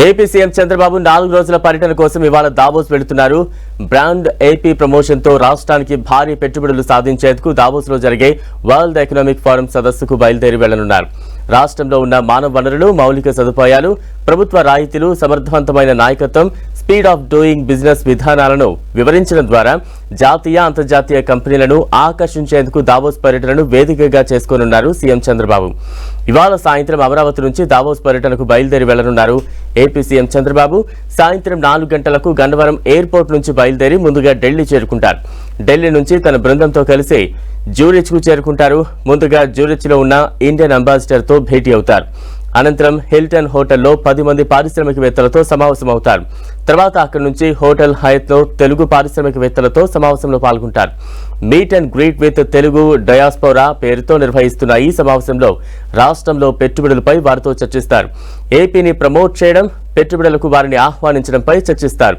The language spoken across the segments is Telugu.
ఏపీ సీఎం చంద్రబాబు 4 రోజుల పర్యటన కోసం ఇవాళ దావోస్ వెళ్తున్నారు. బ్రాండ్ ఏపీ ప్రమోషన్ తో రాష్ట్రానికి భారీ పెట్టుబడులు సాధించేందుకు దావోస్ లో జరిగే వరల్డ్ ఎకనామిక్ ఫోరం సదస్సుకు బయలుదేరి వెళ్లనున్నారు. రాష్ట్రంలో ఉన్న మానవ వనరులు, మౌలిక సదుపాయాలు, ప్రభుత్వ రాయితీలు, సమర్థవంతమైన నాయకత్వం, స్పీడ్ ఆఫ్ డూయింగ్ బిజినెస్ విధానాలను వివరించడం ద్వారా జాతీయ, అంతర్జాతీయ కంపెనీలను ఆకర్షించేందుకు దావోస్ పర్యటనను వేదికగా చేసుకోనున్నారు సీఎం చంద్రబాబు. ఇవాళ సాయంత్రం అమరావతి నుంచి దావోస్ పర్యటనకు బయలుదేరి వెళ్లనున్నారు. ఏపీ సీఎం చంద్రబాబు సాయంత్రం 4 గంటలకు గన్నవరం ఎయిర్పోర్ట్ నుంచి బయలుదేరి ముందుగా ఢిల్లీ చేరుకుంటారు. ఢిల్లీ నుంచి తన బృందంతో కలిసి జ్యూరిచ్ కు చేరుకుంటారు. ముందుగా జ్యూరిచ్ లో ఉన్న ఇండియన్ అంబాసిడర్ తో భేటీ అవుతారు. అనంతరం హిల్టన్ హోటల్లో 10 మంది పారిశ్రామికవేత్తలతో సమావేశమవుతారు. తర్వాత అక్కడి నుంచి హోటల్ హయత్ లో తెలుగు పారిశ్రామికవేత్తలతో సమావేశంలో పాల్గొంటారు. Meet and greet with Telugu diaspora పేరుతో నిర్వహిస్తున్న ఈ సమావేశంలో రాష్ట్రంలో పెట్టుబడులపై వారితో చర్చిస్తారు. ఏపీని ప్రమోట్ చేయడం, పెట్టుబడులకు వారిని ఆహ్వానించడంపై చర్చిస్తారు.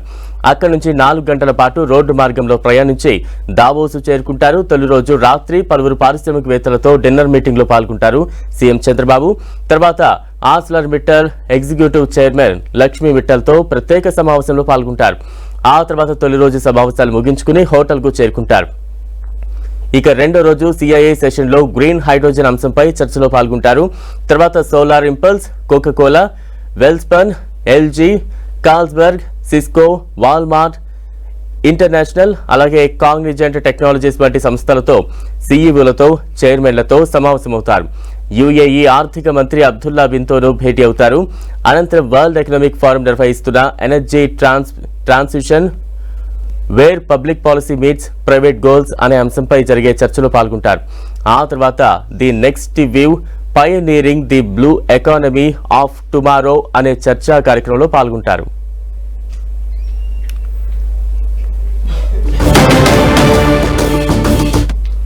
అక్కడి నుంచి 4 గంటల పాటు రోడ్డు మార్గంలో ప్రయాణించి దావోసు చేరుకుంటారు. తొలి రోజు రాత్రి పలువురు పారిశ్రామికవేత్తలతో డిన్నర్ మీటింగ్ లో పాల్గొంటారు సీఎం చంద్రబాబు. తర్వాత Arcelor Mittal executive chairman Lakshmi మిట్టల్తో ప్రత్యేక సమావేశంలో పాల్గొంటారు. ఆ తర్వాత తొలి రోజు సమావేశాలు ముగించుకుని హోటల్ కు చేరుకుంటారు. ఇక రెండో రోజు సిఐఏ సెషన్ లో గ్రీన్ హైడ్రోజన్ అంశంపై చర్చలో పాల్గొంటారు. తర్వాత Solar Impulse, Coca Cola, Welspun, LG, Carlsberg, Cisco, Walmart international, అలాగే కాగ్నిజెంట్ టెక్నాలజీస్ వంటి సంస్థలతో సీఈఓలతో, చైర్మన్లతో సమావేశమవుతారు. యుఏఈ ఆర్థిక మంత్రి అబ్దుల్లా బిన్తోనూ భేటీ అవుతారు. అనంతరం వరల్డ్ ఎకనామిక్ ఫోరం నిర్వహిస్తున్న energy transition where public policy meets private goals అనే అంశంపై జరిగే చర్చలో పాల్గొంటారు. ఆ తర్వాత the next view pioneering the blue economy of tomorrow అనే చర్చా కార్యక్రమంలో పాల్గొంటారు.